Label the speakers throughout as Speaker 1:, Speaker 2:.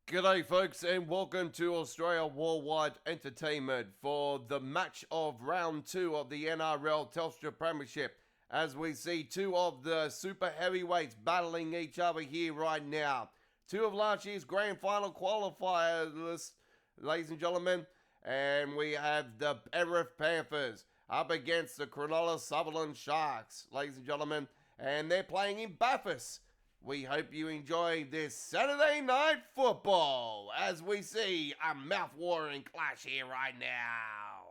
Speaker 1: G'day folks and welcome to Australia Worldwide Entertainment for the match of round 2 of the NRL Telstra Premiership, as we see two of the super heavyweights battling each other here right now. Two of last year's grand final qualifiers, ladies and gentlemen, and we have the Penrith Panthers up against the Cronulla Sutherland Sharks, ladies and gentlemen, and they're playing in Bathurst. We hope you enjoy this Saturday night football as we see a mouth-watering clash here right now.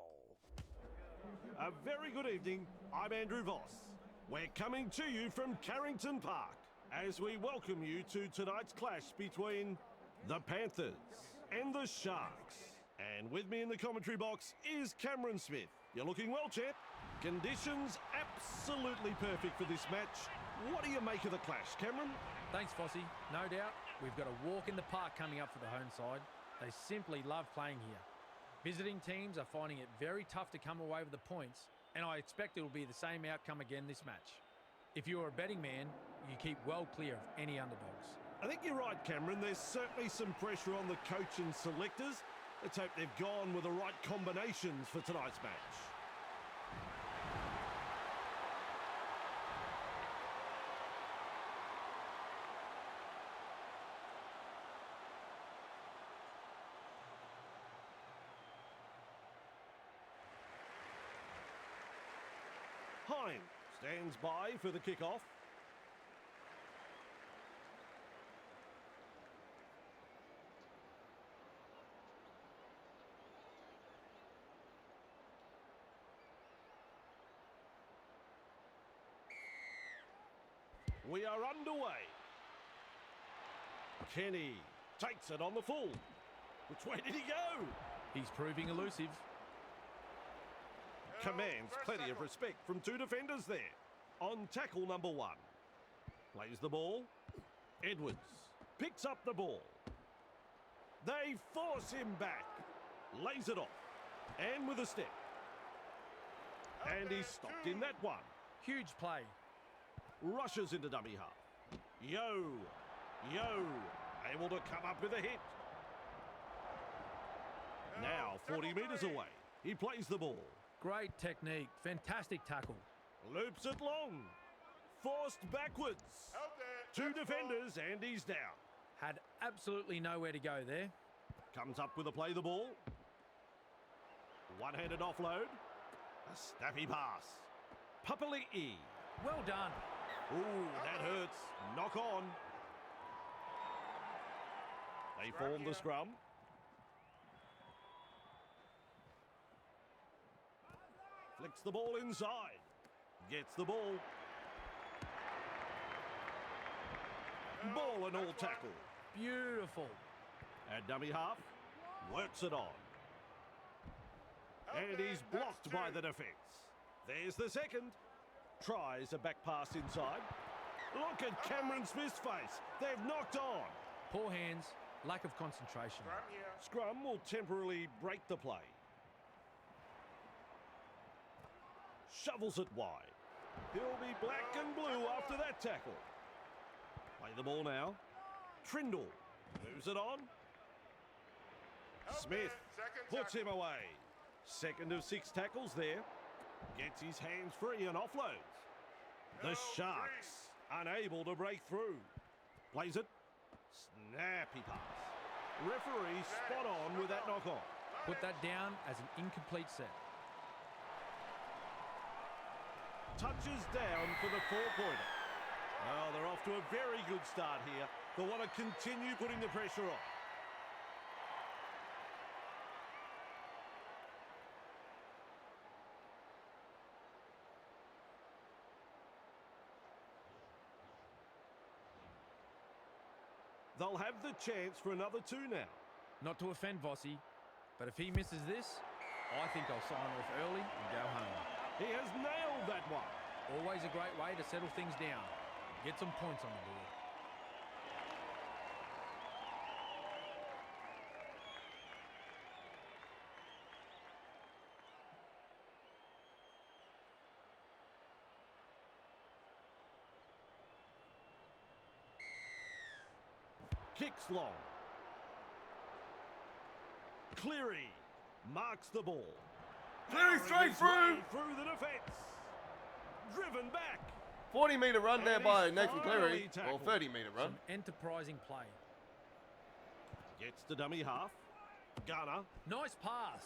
Speaker 2: A very good evening. I'm Andrew Voss. We're coming to you from Carrington Park as we welcome you to tonight's clash between the Panthers and the Sharks. And with me in the commentary box is Cameron Smith. You're looking well, champ. Conditions absolutely perfect for this match. What do you make of the clash, Cameron?
Speaker 3: Thanks, Fossey. No doubt, we've got a walk in the park coming up for the home side. They simply love playing here. Visiting teams are finding it very tough to come away with the points, and I expect it will be the same outcome again this match. If you're a betting man, you keep well clear of any underdogs.
Speaker 2: I think you're right, Cameron. There's certainly some pressure on the coach and selectors. Let's hope they've gone with the right combinations for tonight's match. Hine stands by for the kickoff. We are underway. Kenny takes it on the full. Which way did he go?
Speaker 3: He's proving elusive.
Speaker 2: Commands plenty of respect from two defenders there. On tackle number 1. Plays the ball. Edwards picks up the ball. They force him back. Lays it off. And with a step. And he's stopped in that one.
Speaker 3: Huge play.
Speaker 2: Rushes into dummy half. Yo. Able to come up with a hit. Now 40 metres away. He plays the ball.
Speaker 3: Great technique. Fantastic tackle.
Speaker 2: Loops it long. Forced backwards. Two defenders and he's down.
Speaker 3: Had absolutely nowhere to go there.
Speaker 2: Comes up with a play the ball. One-handed offload. A snappy pass. Papali'i.
Speaker 3: Well done.
Speaker 2: Ooh, that hurts. Knock on. They form the scrum. Flicks the ball inside. Gets the ball. Ball and all tackle.
Speaker 3: Beautiful.
Speaker 2: At dummy half. Works it on. And he's blocked by the defence. There's the second. Tries a back pass inside. Look at Cameron Smith's face. They've knocked on.
Speaker 3: Poor hands. Lack of concentration.
Speaker 2: Scrum will temporarily break the play. Shovels it wide. He'll be black and blue after that tackle. Play the ball now. Trindle moves it on. Smith puts him away. Second of 6 tackles there. Gets his hands free and offloads. The Sharks unable to break through. Plays it. Snappy pass. Referee spot on with that knock on.
Speaker 3: Put that down as an incomplete set.
Speaker 2: Touches down for the 4-pointer. Well, they're off to a very good start here. They want to continue putting the pressure on. They'll have the chance for another 2 now.
Speaker 3: Not to offend Vossy, but if he misses this, I think I'll sign off early and go home.
Speaker 2: He has nailed that one.
Speaker 3: Always a great way to settle things down. Get some points on the board.
Speaker 2: Kicks long. Cleary marks the ball.
Speaker 1: Cleary straight through.
Speaker 2: Through the defence. Driven back.
Speaker 1: 40-metre run there
Speaker 2: And
Speaker 1: by
Speaker 2: he's
Speaker 1: Nathan Cleary.
Speaker 2: finally
Speaker 1: Or
Speaker 2: tackled.
Speaker 1: 30-metre run.
Speaker 3: Some enterprising play.
Speaker 2: Gets the dummy half. Gunner.
Speaker 3: Nice pass.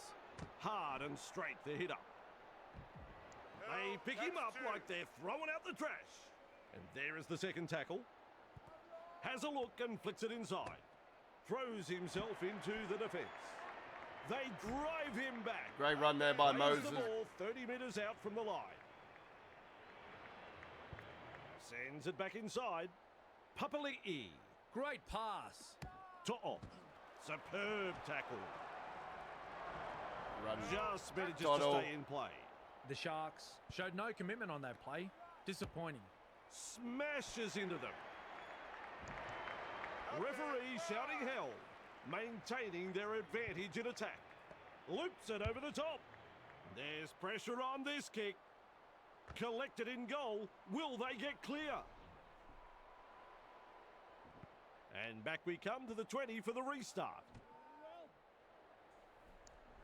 Speaker 2: Hard and straight the hitter. They pick him up like they're throwing out the trash. And there is the second tackle. Has a look and flicks it inside. Throws himself into the defence. They drive him back.
Speaker 1: Great run there by
Speaker 2: Plays
Speaker 1: Moses.
Speaker 2: the ball 30 metres out from the line. Sends it back inside. Papali'i.
Speaker 3: Great pass.
Speaker 2: To'o. Superb tackle.
Speaker 1: Run.
Speaker 2: Just manages to
Speaker 1: To'o.
Speaker 2: stay in play.
Speaker 3: The Sharks showed no commitment on that play. Disappointing.
Speaker 2: Smashes into them. Referee shouting hell, maintaining their advantage in attack. Loops it over the top. There's pressure on this kick. Collected in goal. Will they get clear? And back we come to the 20 for the restart.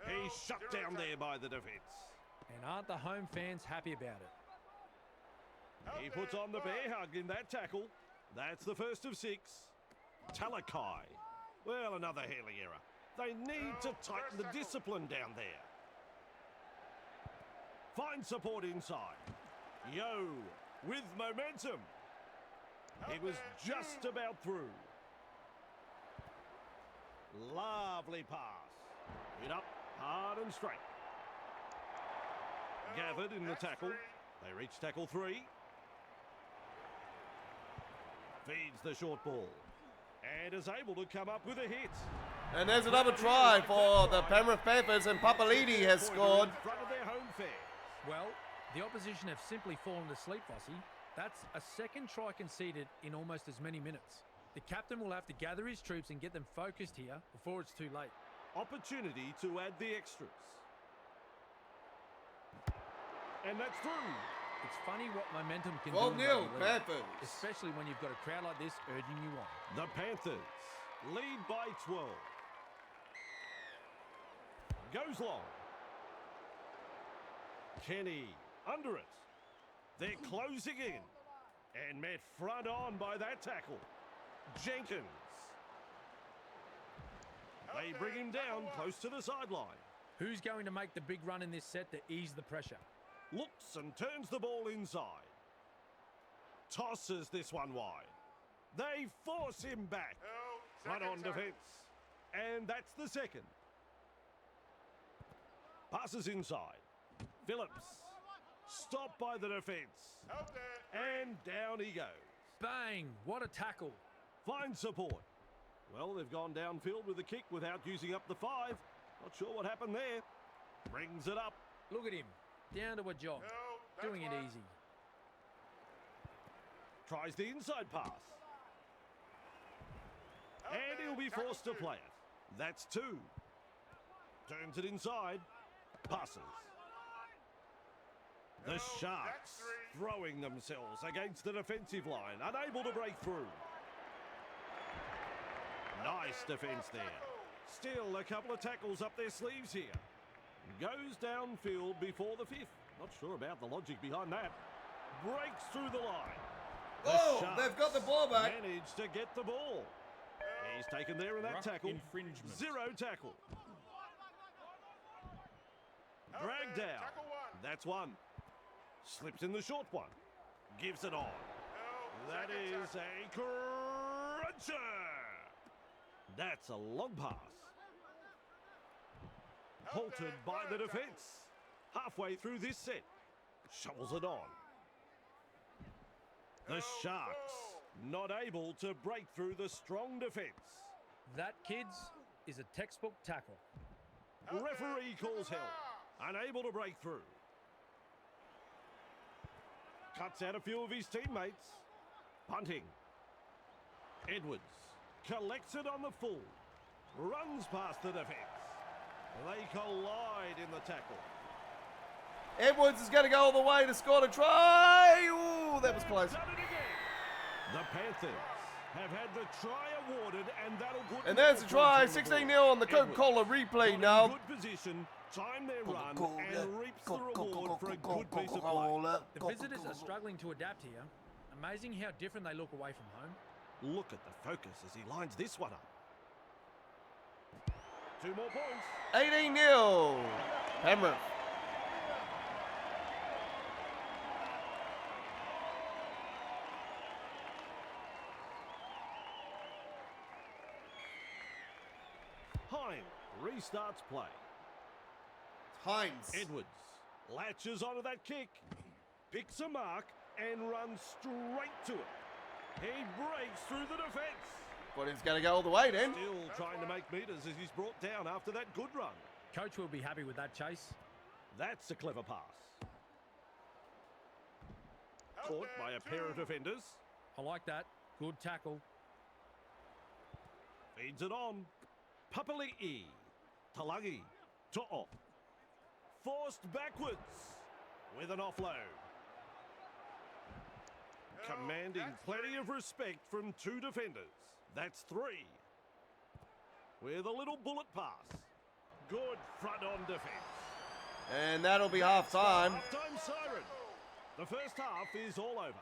Speaker 2: He's shut down there by the defence.
Speaker 3: And aren't the home fans happy about it?
Speaker 2: He puts on the bear hug in that tackle. That's the first of 6. Talakai. Well, another Haley error. They need to tighten the discipline down there. Find support inside. Yo, with momentum. He was just about through. Lovely pass. Hit up, hard and straight. Gathered in the tackle. They reach tackle 3. Feeds the short ball. And is able to come up with a hit.
Speaker 1: And there's another try for the Penrith Panthers, and Papali'i has scored.
Speaker 2: In front of their home fans.
Speaker 3: Well, the opposition have simply fallen asleep, Vossi. That's a second try conceded in almost as many minutes. The captain will have to gather his troops and get them focused here before it's too late.
Speaker 2: Opportunity to add the extras. And that's through.
Speaker 3: It's funny what momentum can
Speaker 1: 12-0
Speaker 3: do in rugby league,
Speaker 1: Panthers.
Speaker 3: especially when you've got a crowd like this urging you on.
Speaker 2: The Panthers lead by 12. Goes long. Kenny under it. They're closing in. And met front on by that tackle. Jenkins. They bring him down close to the sideline.
Speaker 3: Who's going to make the big run in this set to ease the pressure?
Speaker 2: Looks and turns the ball inside. Tosses this one wide. They force him back. Front on defence. And that's the second. Passes inside. Phillips. Stopped by the defence. And down he goes.
Speaker 3: Bang! What a tackle.
Speaker 2: Finds support. Well, they've gone downfield with the kick without using up the 5. Not sure what happened there. Brings it up.
Speaker 3: Look at him. Down to a jog. Doing it easy.
Speaker 2: Tries the inside pass. And he'll be forced to play it. That's 2. Turns it inside. Passes. The Sharks throwing themselves against the defensive line. Unable to break through. Nice defence there. Still a couple of tackles up their sleeves here. Goes downfield before the 5th. Not sure about the logic behind that. Breaks through the line.
Speaker 1: Oh, they've got the ball back.
Speaker 2: Managed to get the ball. He's taken there in that
Speaker 4: Ruck
Speaker 2: tackle.
Speaker 4: infringement.
Speaker 2: 0 tackle. Dragged down. That's 1. Slips in the short one. Gives it on. That is a cruncher. That's a long pass. Halted by the defence. Halfway through this set. Shovels it on. The Sharks not able to break through the strong defence.
Speaker 3: That, kids, is a textbook tackle.
Speaker 2: Referee calls hell. Unable to break through. Cuts out a few of his teammates. Punting. Edwards collects it on the full. Runs past the defence. They collide in the tackle.
Speaker 1: Edwards is going to go all the way to score the try. Ooh, that was close.
Speaker 2: Done it again. The Panthers have had the try of rewarded, and that'll put.
Speaker 1: And there's a try, 16-0 on the
Speaker 2: Edwards
Speaker 1: Coca-Cola replay
Speaker 2: got
Speaker 1: now.
Speaker 2: in good position, time their run, and reaps the reward for a good piece of play.
Speaker 3: The visitors are struggling to adapt here. Amazing how different they look away from home.
Speaker 2: Look at the focus as he lines this one up. 2 more points.
Speaker 1: 18-0. Penrith.
Speaker 2: Hine restarts play.
Speaker 1: Hines.
Speaker 2: Edwards latches onto that kick, picks a mark, and runs straight to it. He breaks through the defence.
Speaker 1: But he's going to go all the way then.
Speaker 2: Still trying to make metres as he's brought down after that good run.
Speaker 3: Coach will be happy with that chase.
Speaker 2: That's a clever pass. Caught by a pair of defenders.
Speaker 3: I like that. Good tackle.
Speaker 2: Feeds it on. Papali'i. Talagi. To'o. Forced backwards with an offload. Commanding plenty of respect from 2 defenders. That's 3. With a little bullet pass. Good front-on defence.
Speaker 1: And that'll be half-time.
Speaker 2: Half-time siren. The first half is all over.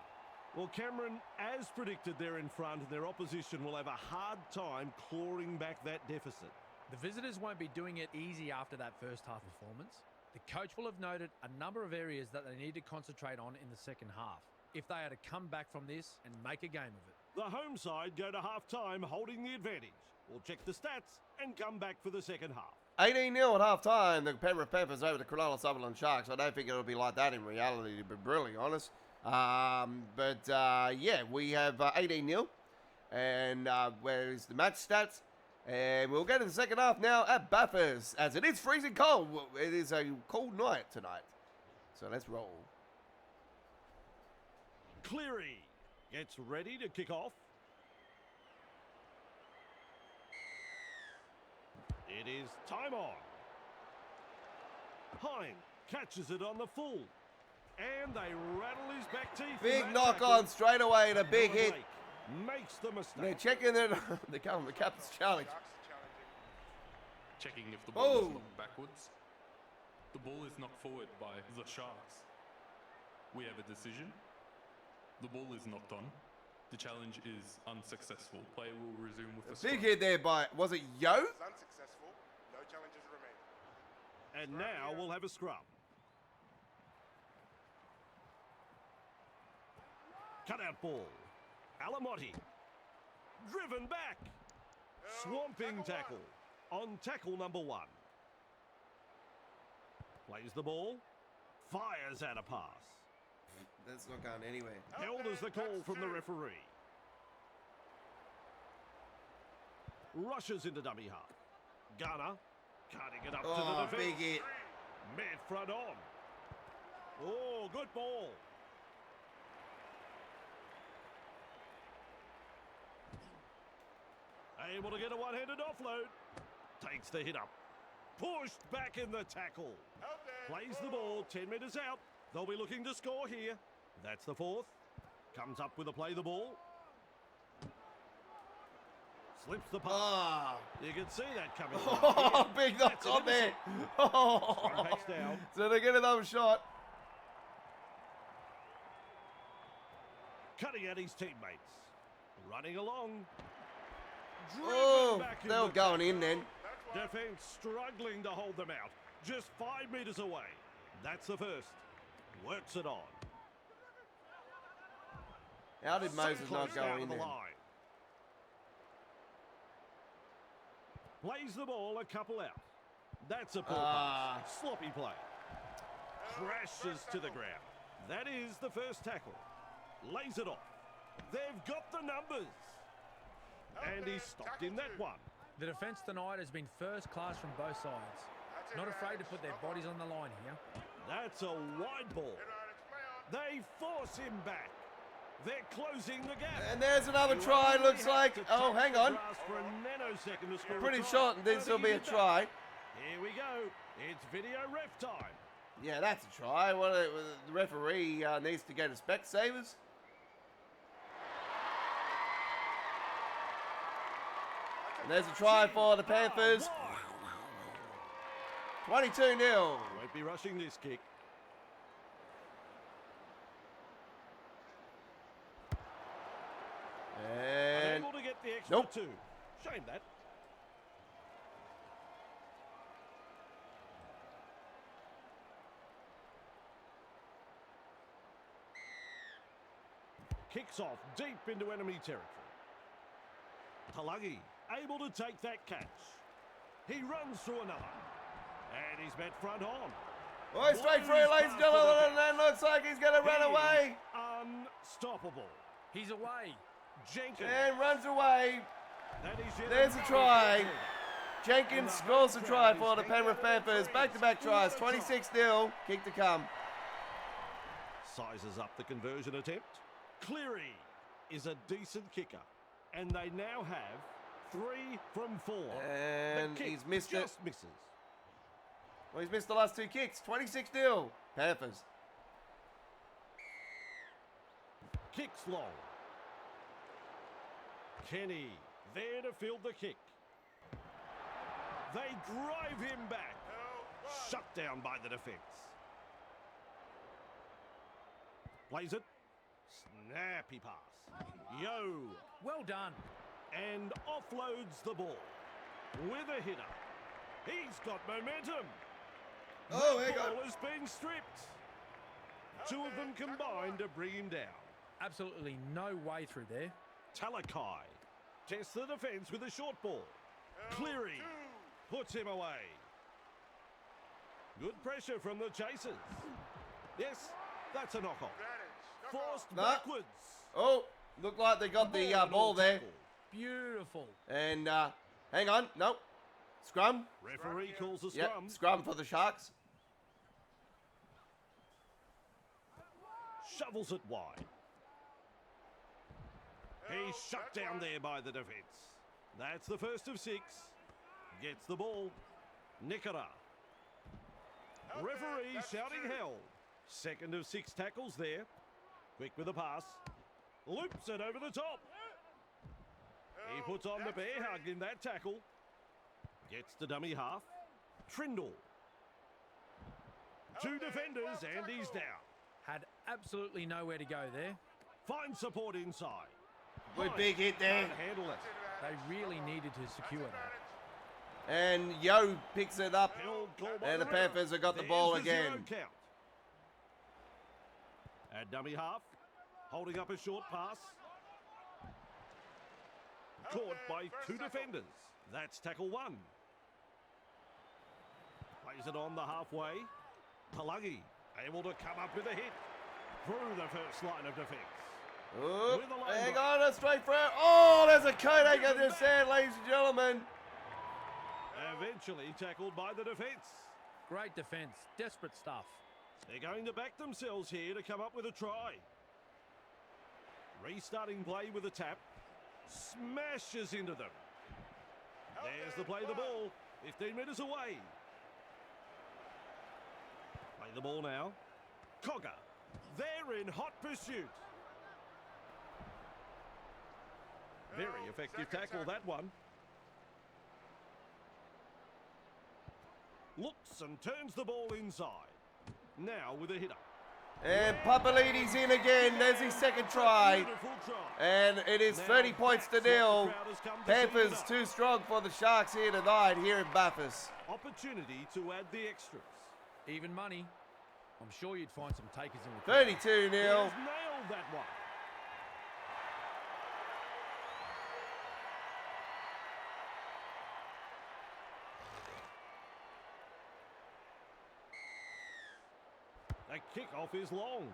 Speaker 2: Well, Cameron, as predicted, they're in front and their opposition will have a hard time clawing back that deficit.
Speaker 3: The visitors won't be doing it easy after that first half performance. The coach will have noted a number of areas that they need to concentrate on in the second half if they are to come back from this and make a game of it.
Speaker 2: The home side go to half-time holding the advantage. We'll check the stats and come back for the second half.
Speaker 1: 18-0 at half-time. The Penrith Panthers over the Cronulla Sutherland Sharks. I don't think it'll be like that in reality, to be brutally honest. Yeah, we have 18-0. And where's the match stats? And we'll go to the second half now at Bathurst, as it is freezing cold. It is a cold night tonight. So let's roll.
Speaker 2: Cleary gets ready to kick off. It is time on. Hine catches it on the full. And they rattle his back teeth.
Speaker 1: Big knock on straight away and a big hit.
Speaker 2: Makes the mistake.
Speaker 1: They're checking it. They're coming. The captain's challenge.
Speaker 4: Checking if the ball is knocked backwards. The ball is knocked forward by the Sharks. We have a decision. The ball is knocked on. The challenge is unsuccessful. Player will resume with the
Speaker 1: Big
Speaker 4: scrum.
Speaker 1: hit there by, was it Yo?
Speaker 5: Unsuccessful. No challenges remain.
Speaker 2: And now we'll have a scrum. Cut out ball. Alamotti. Driven back. Swamping tackle. On tackle number 1. Plays the ball. Fires out a pass.
Speaker 1: That's not going anywhere.
Speaker 2: Held as the call from the referee. Rushes into dummy half. Gunner. Cutting it up to the defence.
Speaker 1: Big hit.
Speaker 2: Mid front on. Oh, good ball. Able to get a one-handed offload. Takes the hit up. Pushed back in the tackle. Plays the ball 10 metres out. They'll be looking to score here. That's the 4th. Comes up with a play the ball. Slips the pass. You can see that coming.
Speaker 1: Oh, big knock on there. Oh.
Speaker 2: Backs down.
Speaker 1: So they get another shot.
Speaker 2: Cutting at his teammates. Running along. Driven
Speaker 1: Oh,
Speaker 2: back in
Speaker 1: they were
Speaker 2: the
Speaker 1: going in then.
Speaker 2: Defence struggling to hold them out. Just 5 metres away. That's the first. Works it on.
Speaker 1: How did Moses
Speaker 2: So
Speaker 1: not
Speaker 2: close
Speaker 1: go
Speaker 2: down
Speaker 1: in
Speaker 2: to the
Speaker 1: then?
Speaker 2: line. Plays the ball a couple out. That's a poor pass. Sloppy play. Crashes to the ground. That is the first tackle. Lays it off. They've got the numbers. And he's stopped in that one.
Speaker 3: The defence tonight has been first class from both sides. Not afraid to put their bodies on the line here.
Speaker 2: That's a wide ball. They force him back. They're closing the gap.
Speaker 1: And there's another try, looks like. Oh, hang on.
Speaker 2: For a nanosecond to score a
Speaker 1: Pretty
Speaker 2: try.
Speaker 1: short, and then there'll be a try.
Speaker 2: Here we go. It's video ref time.
Speaker 1: Yeah, that's a try. The referee needs to go to Specsavers. And there's a try for the Panthers. 22-0.
Speaker 2: Won't be rushing this kick.
Speaker 1: And
Speaker 2: Unable to get the extra
Speaker 1: nope.
Speaker 2: 2. Shame that. Kicks off deep into enemy territory. Talagi able to take that catch. He runs through another. And he's met front on.
Speaker 1: oh, straight through, ladies and gentlemen, and looks like he's going to run away.
Speaker 2: Unstoppable.
Speaker 3: He's away.
Speaker 2: Jenkins.
Speaker 1: And runs away.
Speaker 2: That is yet
Speaker 1: There's a
Speaker 2: another
Speaker 1: try.
Speaker 2: goal.
Speaker 1: Jenkins scores a try for the Penrith Panthers. Back-to-back tries, 26-0. Kick to come.
Speaker 2: Sizes up the conversion attempt. Cleary is a decent kicker. And they now have 3 from 4.
Speaker 1: And
Speaker 2: The kick
Speaker 1: he's missed it.
Speaker 2: just misses.
Speaker 1: Well, he's missed the last 2 kicks. 26-0. Panthers.
Speaker 2: Kicks long. Kenny there to field the kick. They drive him back. Shut down by the defence. Plays it. Snappy pass. Yo.
Speaker 3: Well done.
Speaker 2: And offloads the ball. With a hitter. He's got momentum.
Speaker 1: Oh,
Speaker 2: The
Speaker 1: hang on.
Speaker 2: ball has been stripped. 2 of them combined to bring him down.
Speaker 3: Absolutely no way through there.
Speaker 2: Talakai tests the defence with a short ball. Cleary puts him away. Good pressure from the chasers. Yes, that's a knock-off. Forced
Speaker 1: No.
Speaker 2: backwards.
Speaker 1: Oh, looked like they got the
Speaker 2: and
Speaker 1: ball
Speaker 2: all
Speaker 1: there.
Speaker 2: tackle.
Speaker 3: Beautiful.
Speaker 1: And hang on. Nope. Scrum.
Speaker 2: Referee calls a
Speaker 1: Yep.
Speaker 2: scrum.
Speaker 1: Scrum for the Sharks.
Speaker 2: Shovels it wide. He's shut down there by the defence. That's the first of 6. Gets the ball. Nikara. Referee shouting hell. Second of 6 tackles there. Quick with a pass. Loops it over the top. He puts on the bear hug in that tackle. Gets the dummy half. Trindle. 2 defenders and he's down.
Speaker 3: Had absolutely nowhere to go there.
Speaker 2: Finds support inside.
Speaker 1: Good big hit there.
Speaker 2: Can't handle it.
Speaker 3: They really needed to secure that.
Speaker 1: And Yo picks it up.
Speaker 2: Held goal by
Speaker 1: And the
Speaker 2: ref.
Speaker 1: Panthers have got the
Speaker 2: There's
Speaker 1: ball
Speaker 2: the 0
Speaker 1: again.
Speaker 2: count. At dummy half. Holding up a short pass. Caught by 2 defenders. That's tackle 1. Plays it on the halfway. Talagi able to come up with a hit. Through the first line of defence.
Speaker 1: Oop,
Speaker 2: With a line
Speaker 1: hang
Speaker 2: break.
Speaker 1: on, a straight throw. Oh, there's a coat anchor just there, ladies and gentlemen.
Speaker 2: Eventually tackled by the defence.
Speaker 3: Great defence. Desperate stuff.
Speaker 2: They're going to back themselves here to come up with a try. Restarting play with a tap. Smashes into them. There's the play the ball. 15 metres away. Play the ball now. Cogger. They're in hot pursuit. Very effective tackle, that one. Looks and turns the ball inside. Now with a hitter.
Speaker 1: And Papalides in again. There's his second try.
Speaker 2: Beautiful try.
Speaker 1: And it is 30 points to
Speaker 2: that's what the
Speaker 1: nil.
Speaker 2: crowd has come to see
Speaker 1: Panthers
Speaker 2: tonight.
Speaker 1: too strong for the Sharks here tonight here in Bathurst.
Speaker 2: Opportunity to add the extras.
Speaker 3: Even money. I'm sure you'd find some takers in the crowd.
Speaker 1: 32-0.
Speaker 2: He has nailed that one. The kickoff is long.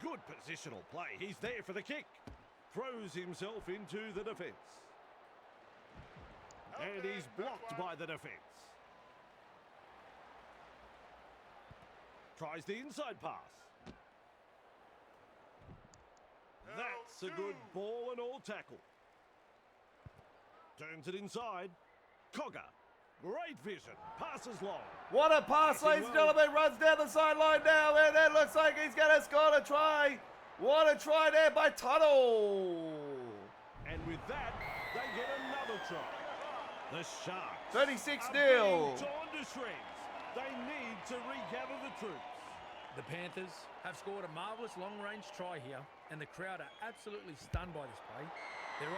Speaker 2: Good positional play. He's there for the kick. Throws himself into the defence. And he's blocked by the defence. Tries the inside pass. That's a good ball and all tackle. Turns it inside. Cogger. Great vision. Passes long.
Speaker 1: What a pass, ladies and gentlemen. Runs down the sideline now. And it looks like he's going to score a try. What a try there by Tuttle.
Speaker 2: And with that, They get another try. The Sharks
Speaker 1: 36-0.
Speaker 2: are being torn to shreds. They need to regather the troops.
Speaker 3: The Panthers have scored a marvellous long-range try here, and the crowd are absolutely stunned by this play.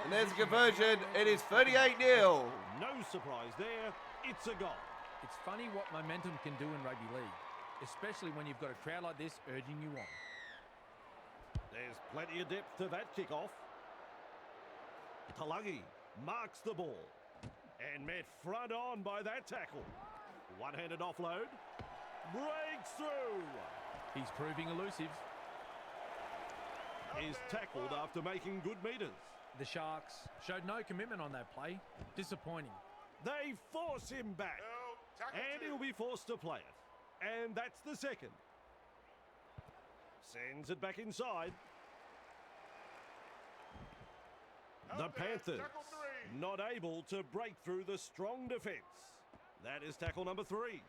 Speaker 1: And there's a conversion. It is 38-0.
Speaker 2: No surprise there. It's a goal.
Speaker 3: It's funny what momentum can do in rugby league, especially when you've got a crowd like this urging you on.
Speaker 2: There's plenty of depth to that kickoff. Talagi marks the ball and met front on by that tackle. One-handed offload. Breaks through.
Speaker 3: He's proving elusive.
Speaker 2: He's tackled after making good metres.
Speaker 3: The Sharks showed no commitment on that play. Disappointing.
Speaker 2: They force him back.
Speaker 5: No, tackle
Speaker 2: And
Speaker 5: two.
Speaker 2: he'll be forced to play it. And that's the second. Sends it back inside. The
Speaker 5: Out there,
Speaker 2: Panthers
Speaker 5: tackle three.
Speaker 2: not able to break through the strong defence. That is tackle number 3.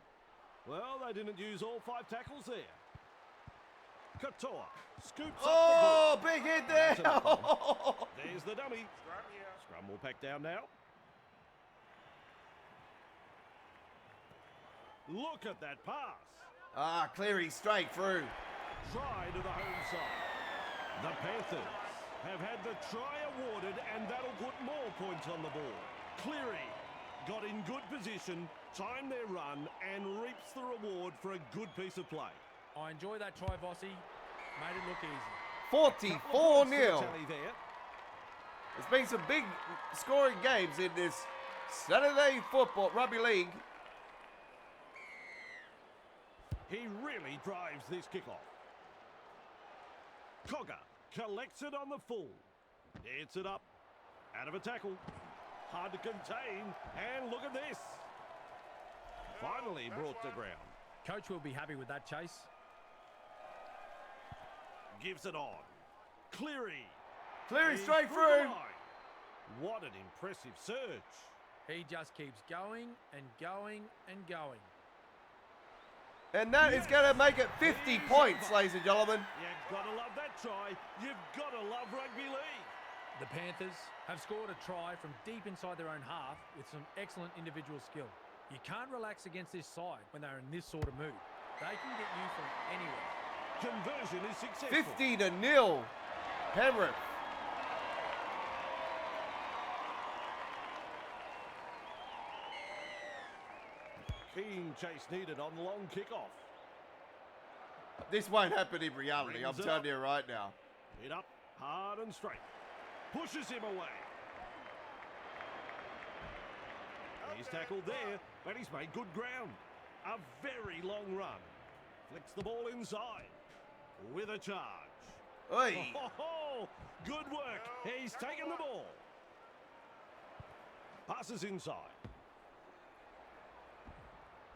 Speaker 2: Well, they didn't use all 5 tackles there. Katoa scoops up
Speaker 1: Oh, big hit there.
Speaker 2: the ball. There's the dummy.
Speaker 5: Scrum here.
Speaker 2: Scrum will pack down now. Look at that pass.
Speaker 1: Cleary straight through.
Speaker 2: Try to the home side. The Panthers have had the try awarded, and that'll put more points on the board. Cleary got in good position, timed their run, and reaps the reward for a good piece of play.
Speaker 3: I enjoy that try, Vossi. Made it look easy.
Speaker 1: 44-0.
Speaker 2: Tally there.
Speaker 1: There's been some big scoring games in this Saturday football rugby league.
Speaker 2: He really drives this kickoff. Cogger collects it on the full. Hits it up. Out of a tackle. Hard to contain. And look at this. Finally brought to ground.
Speaker 3: Coach will be happy with that chase.
Speaker 2: Gives it on. Cleary.
Speaker 1: Cleary
Speaker 2: He's
Speaker 1: straight
Speaker 2: the
Speaker 1: through.
Speaker 2: line. What an impressive surge.
Speaker 3: He just keeps going and going and going.
Speaker 1: And that is going to make it 50 points, ladies and gentlemen.
Speaker 2: You've got to love that try. You've got to love rugby league.
Speaker 3: The Panthers have scored a try from deep inside their own half with some excellent individual skill. You can't relax against this side when they're in this sort of mood. They can get you from anywhere.
Speaker 2: Conversion is successful.
Speaker 1: 50-0. Penrith.
Speaker 2: Keen chase needed on the long kickoff.
Speaker 1: This won't happen in reality, I'm
Speaker 2: Brings it
Speaker 1: telling
Speaker 2: up.
Speaker 1: you right now.
Speaker 2: Hit up, hard and straight. Pushes him away. He's tackled there, but he's made good ground. A very long run. Flicks the ball inside. With a charge.
Speaker 1: Oi.
Speaker 2: Oh, good work. He's taken the ball. Passes inside.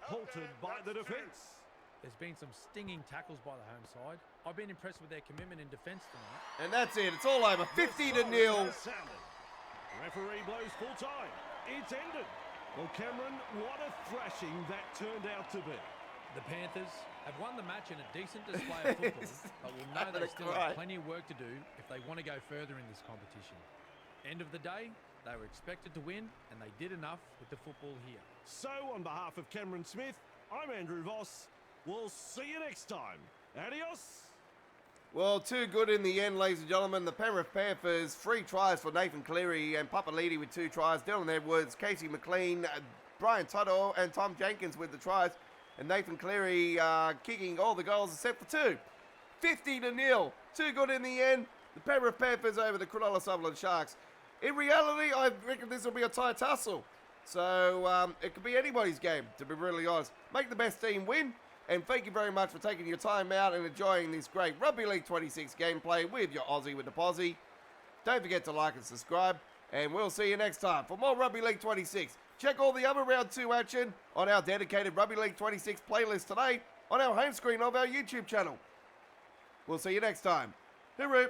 Speaker 2: Halted by the defence.
Speaker 3: There's been some stinging tackles by the home side. I've been impressed with their commitment in defence tonight.
Speaker 1: And that's it. It's all over. 50-0.
Speaker 2: Referee blows full time. It's ended. Well, Cameron, what a thrashing that turned out to be.
Speaker 3: The Panthers have won the match in a decent display of football, but will know they still have plenty of work to do if they want to go further in this competition. End of the day, they were expected to win, and they did enough with the football here.
Speaker 2: So, on behalf of Cameron Smith, I'm Andrew Voss. We'll see you next time. Adios.
Speaker 1: Well, too good in the end, ladies and gentlemen. The Penrith Panthers, 3 tries for Nathan Cleary and Papali'i with 2 tries. Dylan Edwards, Casey McLean, Brian Tuttle and Tom Jenkins with the tries. And Nathan Cleary kicking all the goals except for 2. 50-0. Too good in the end. The Penrith Panthers over the Cronulla Sutherland Sharks. In reality, I reckon this will be a tight tussle. So it could be anybody's game, to be really honest. Make the best team win. And thank you very much for taking your time out and enjoying this great Rugby League 26 gameplay with your Aussie with the Posse. Don't forget to like and subscribe, and we'll see you next time for more Rugby League 26. Check all the other Round 2 action on our dedicated Rugby League 26 playlist today on our home screen of our YouTube channel. We'll see you next time. Hooroo!